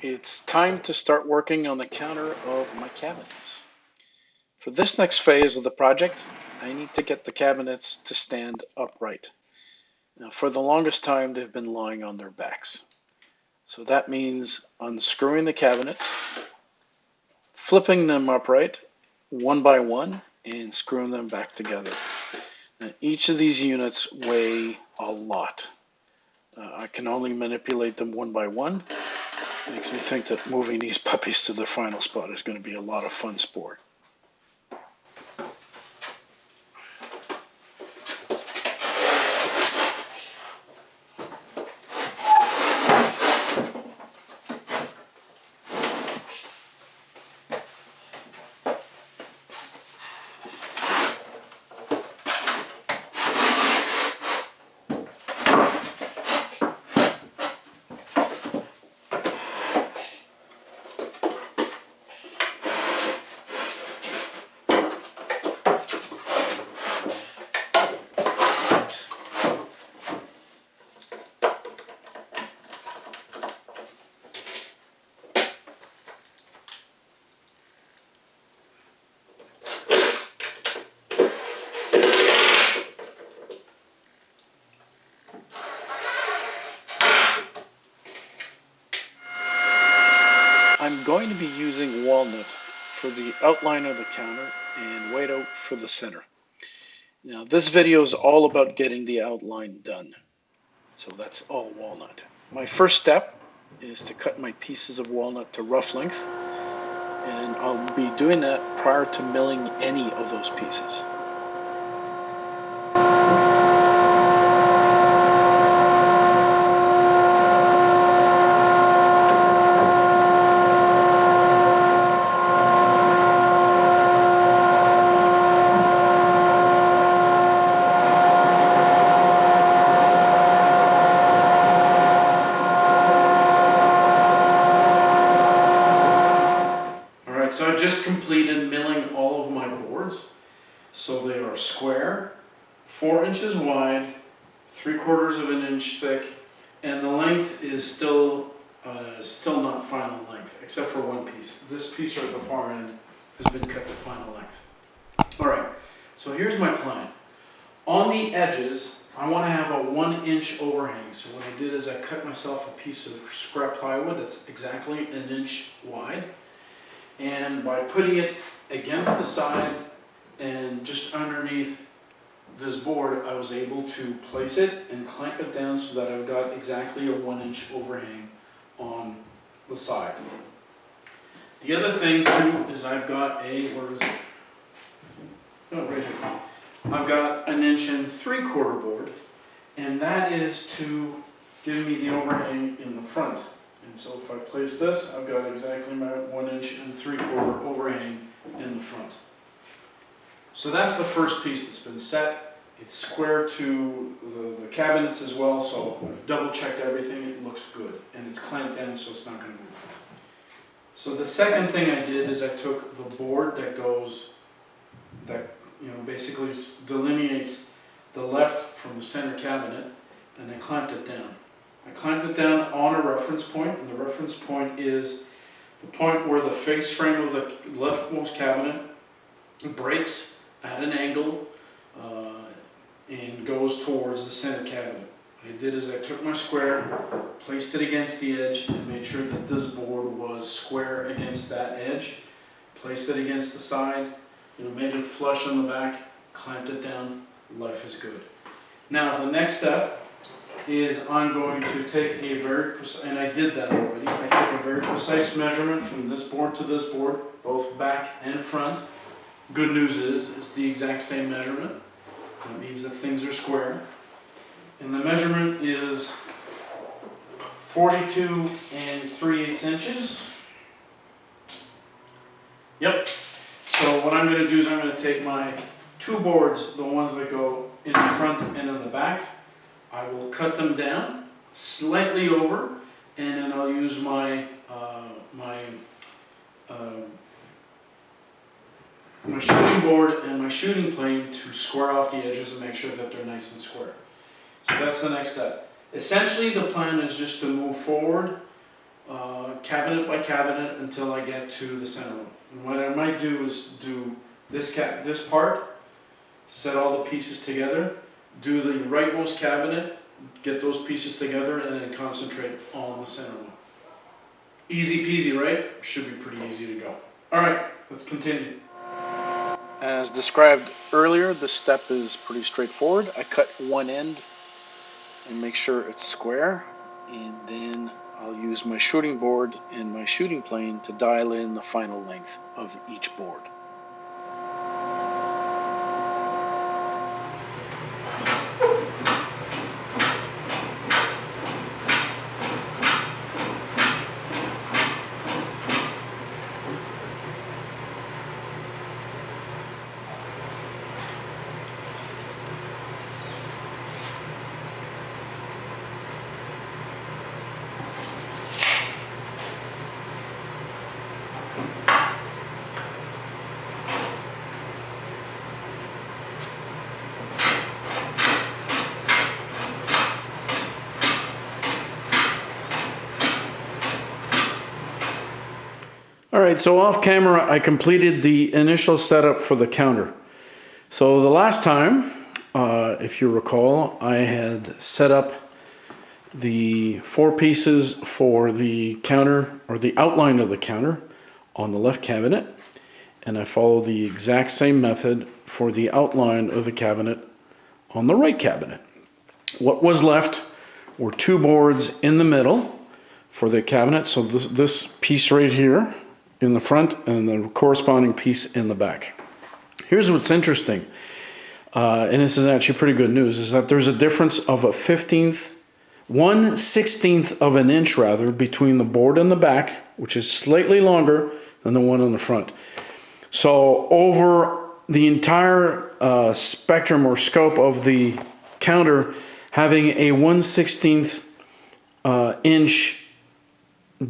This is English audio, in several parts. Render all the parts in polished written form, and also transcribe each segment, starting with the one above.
It's time to start working on the counter of my cabinets. For this next phase of the project, I need to get the cabinets to stand upright. Now, for the longest time, they've been lying on their backs. So that means unscrewing the cabinets, flipping them upright one by one, and screwing them back together. Now, each of these units weigh a lot. I can only manipulate them one by one. Makes me think that moving these puppies to their final spot is going to be a lot of fun sport. I'm going to be using walnut for the outline of the counter and white oak for the center. Now this video is all about getting the outline done. So that's all walnut. My first step is to cut my pieces of walnut to rough length, and I'll be doing that prior to milling any of those pieces. So I just completed milling all of my boards. So they are square, 4 inches wide, 3/4 of an inch thick, and the length is still not final length, except for one piece. This piece right at the far end has been cut to final length. All right, so here's my plan. On the edges, I want to have a 1 inch overhang. So what I did is I cut myself a piece of scrap plywood that's exactly 1 inch wide. And by putting it against the side and just underneath this board, I was able to place it and clamp it down so that I've got exactly a 1 inch overhang on the side. The other thing too is I've got where is it? Oh, right here. I've got 1 3/4 board, and that is to give me the overhang in the front. And so if I place this, I've got exactly my 1 3/4 overhang in the front. So that's the first piece that's been set. It's square to the cabinets as well, so I've double checked everything, it looks good. And it's clamped down so it's not going to move. So the second thing I did is I took the board that basically delineates the left from the center cabinet, and I clamped it down. I clamped it down on a reference point, and the reference point is the point where the face frame of the leftmost cabinet breaks at an angle and goes towards the center cabinet. What I did is I took my square, placed it against the edge, and made sure that this board was square against that edge. Placed it against the side, made it flush on the back, clamped it down. Life is good. Now the next step is I'm going to take a very precise, and I did that already, I took a very precise measurement from this board to this board, both back and front. Good news is it's the exact same measurement. That means that things are square. And the measurement is 42 3/8 inches. Yep. So what I'm going to do is I'm going to take my 2 boards, the ones that go in the front and in the back. I will cut them down slightly over, and then I'll use my shooting board and my shooting plane to square off the edges and make sure that they're nice and square. So that's the next step. Essentially the plan is just to move forward cabinet by cabinet until I get to the center one. And what I might do is do this part, set all the pieces together, do the rightmost cabinet, get those pieces together, and then concentrate on the center one. Easy peasy, right? Should be pretty easy to go. All right, let's continue. As described earlier, this step is pretty straightforward. I cut one end and make sure it's square, and then I'll use my shooting board and my shooting plane to dial in the final length of each board. All right, so off camera, I completed the initial setup for the counter. So the last time, if you recall, I had set up the 4 pieces for the counter, or the outline of the counter, on the left cabinet, and I followed the exact same method for the outline of the cabinet on the right cabinet. What was left were 2 boards in the middle for the cabinet, so this piece right here in the front and the corresponding piece in the back. Here's what's interesting, and this is actually pretty good news, is that there's a difference of a 1/16 of an inch rather between the board and the back, which is slightly longer than the one on the front. So over the entire spectrum or scope of the counter, having a 1/16 inch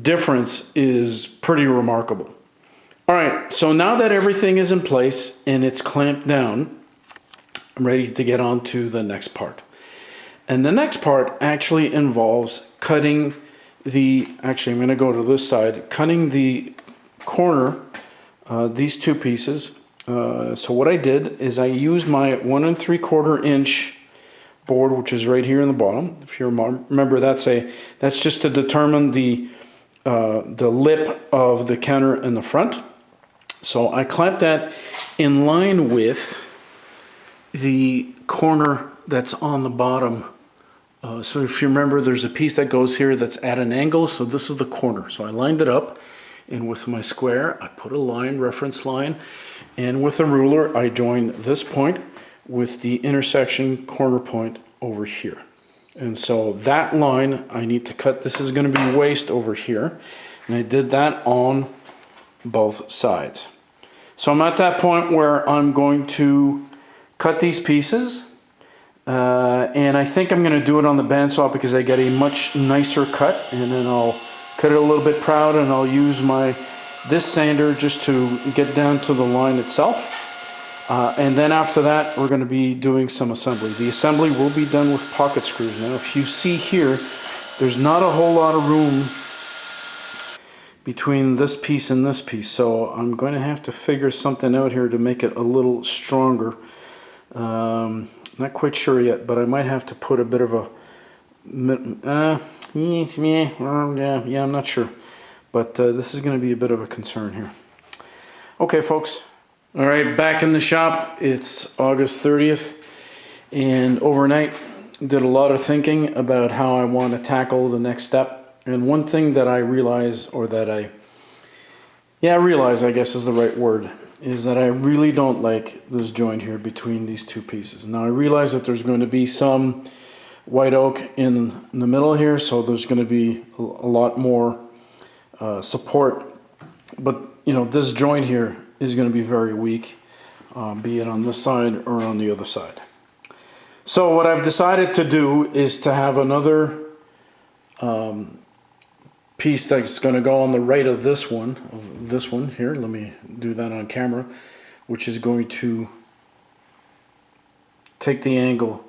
difference is pretty remarkable. All right, so now that everything is in place and it's clamped down, I'm ready to get on to the next part. And the next part actually involves cutting actually I'm going to go to this side, cutting the corner, these 2 pieces. So what I did is I used my 1 3/4 inch board, which is right here in the bottom. If you remember, that's just to determine the lip of the counter in the front. So I clamped that in line with the corner that's on the bottom. So if you remember, there's a piece that goes here that's at an angle, so this is the corner. So I lined it up, and with my square, I put a line, reference line, and with a ruler, I joined this point with the intersection corner point over here. And so that line I need to cut. This is going to be waste over here, and I did that on both sides. So I'm at that point where I'm going to cut these pieces, and I think I'm going to do it on the bandsaw because I get a much nicer cut, and then I'll cut it a little bit proud, and I'll use this sander just to get down to the line itself. And then after that, we're going to be doing some assembly. The assembly will be done with pocket screws. Now, if you see here, there's not a whole lot of room between this piece and this piece, so I'm going to have to figure something out here to make it a little stronger. Not quite sure yet, but I might have to put a bit of a yeah, I'm not sure, but this is going to be a bit of a concern here. Okay, folks. All right, back in the shop. It's August 30th, and overnight did a lot of thinking about how I want to tackle the next step. And one thing that I realize, or that realize, I guess is the right word, is that I really don't like this joint here between these 2 pieces. Now I realize that there's going to be some white oak in the middle here, so there's going to be a lot more support, but you know, this joint here is going to be very weak, be it on this side or on the other side. So what I've decided to do is to have another piece that's going to go on the right of this one here. Let me do that on camera, which is going to take the angle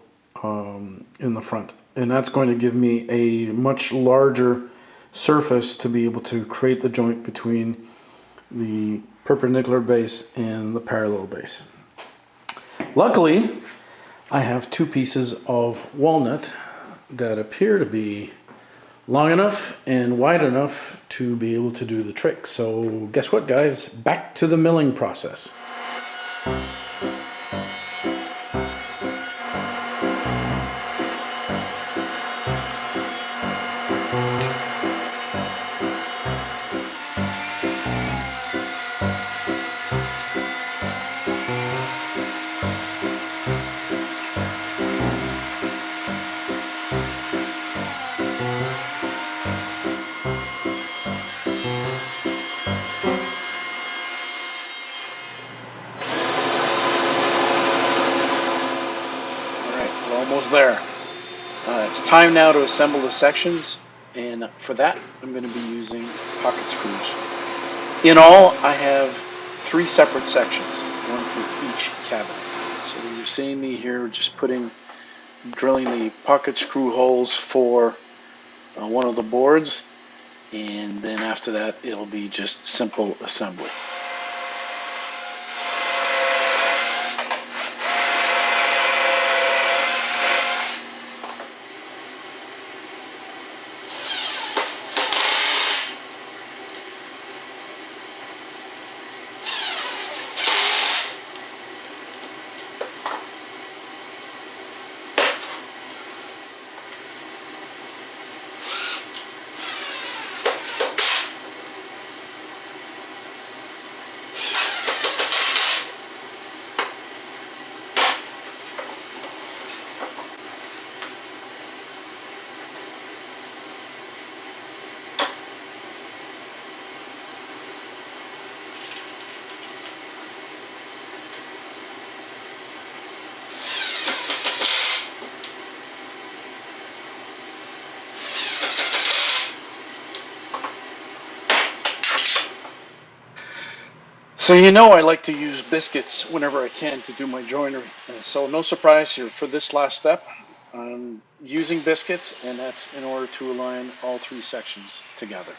in the front, and that's going to give me a much larger surface to be able to create the joint between the perpendicular base and the parallel base. Luckily, I have two pieces of walnut that appear to be long enough and wide enough to be able to do the trick. So guess what, guys? Back to the milling process. Almost there. It's time now to assemble the sections, and for that I'm going to be using pocket screws. In all, I have 3 separate sections, one for each cabinet. So you're seeing me here just drilling the pocket screw holes for one of the boards, and then after that it'll be just simple assembly. So you know I like to use biscuits whenever I can to do my joinery. So no surprise here, for this last step, I'm using biscuits, and that's in order to align all 3 sections together.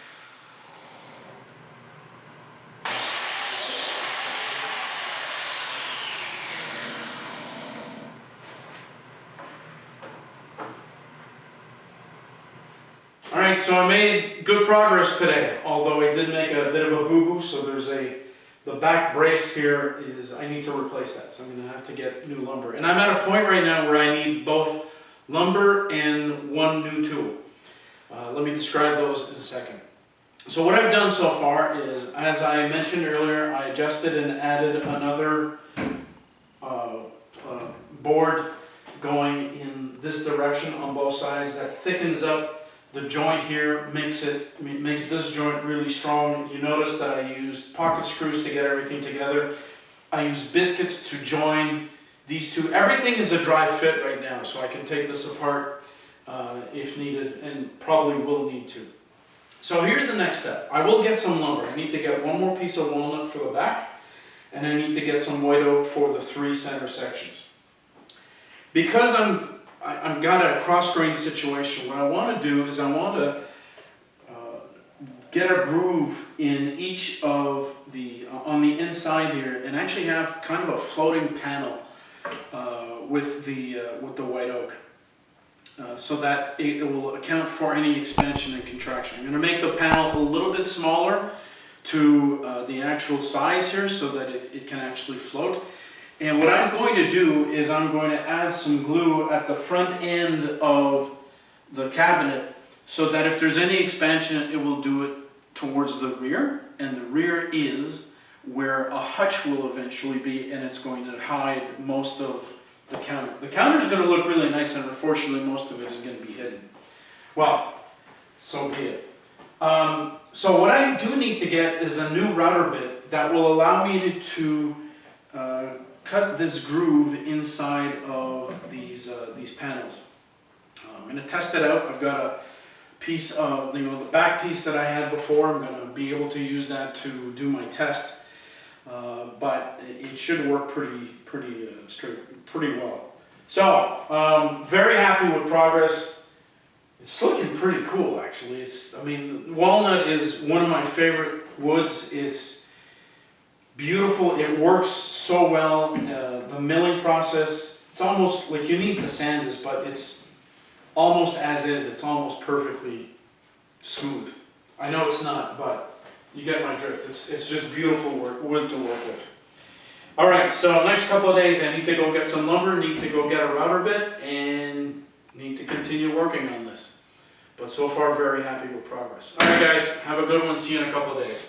Alright, so I made good progress today, although I did make a bit of a boo-boo, so there's the back brace here I need to replace that, so I'm going to have to get new lumber. And I'm at a point right now where I need both lumber and one new tool. Let me describe those in a second. So what I've done so far is, as I mentioned earlier, I adjusted and added another board going in this direction on both sides that thickens up the joint here, makes this joint really strong. You notice that I used pocket screws to get everything together. I used biscuits to join these two. Everything is a dry fit right now, so I can take this apart if needed, and probably will need to. So here's the next step. I will get some lumber. I need to get one more piece of walnut for the back, and I need to get some white oak for the 3 center sections. Because I've got a cross-grain situation, what I want to do is I want to get a groove in each of the, on the inside here, and actually have kind of a floating panel with the white oak, so that it will account for any expansion and contraction. I'm going to make the panel a little bit smaller to the actual size here so that it can actually float. And what I'm going to do is I'm going to add some glue at the front end of the cabinet so that if there's any expansion, it will do it towards the rear. And the rear is where a hutch will eventually be, and it's going to hide most of the counter. The counter is going to look really nice, and unfortunately most of it is going to be hidden. Well, so be it. So what I do need to get is a new router bit that will allow me to cut this groove inside of these panels. I'm going to test it out. I've got a piece of, the back piece that I had before. I'm going to be able to use that to do my test, but it should work pretty well. So very happy with progress. It's looking pretty cool, actually. I mean, walnut is one of my favorite woods. It's beautiful. It works so well. The milling process, it's almost like you need to sand this, but it's almost as is. It's almost perfectly smooth. I know it's not, but you get my drift. It's just beautiful wood to work with. All right, so next couple of days I need to go get some lumber, need to go get a router bit, and need to continue working on this. But so far, very happy with progress. All right, guys, have a good one. See you in a couple of days.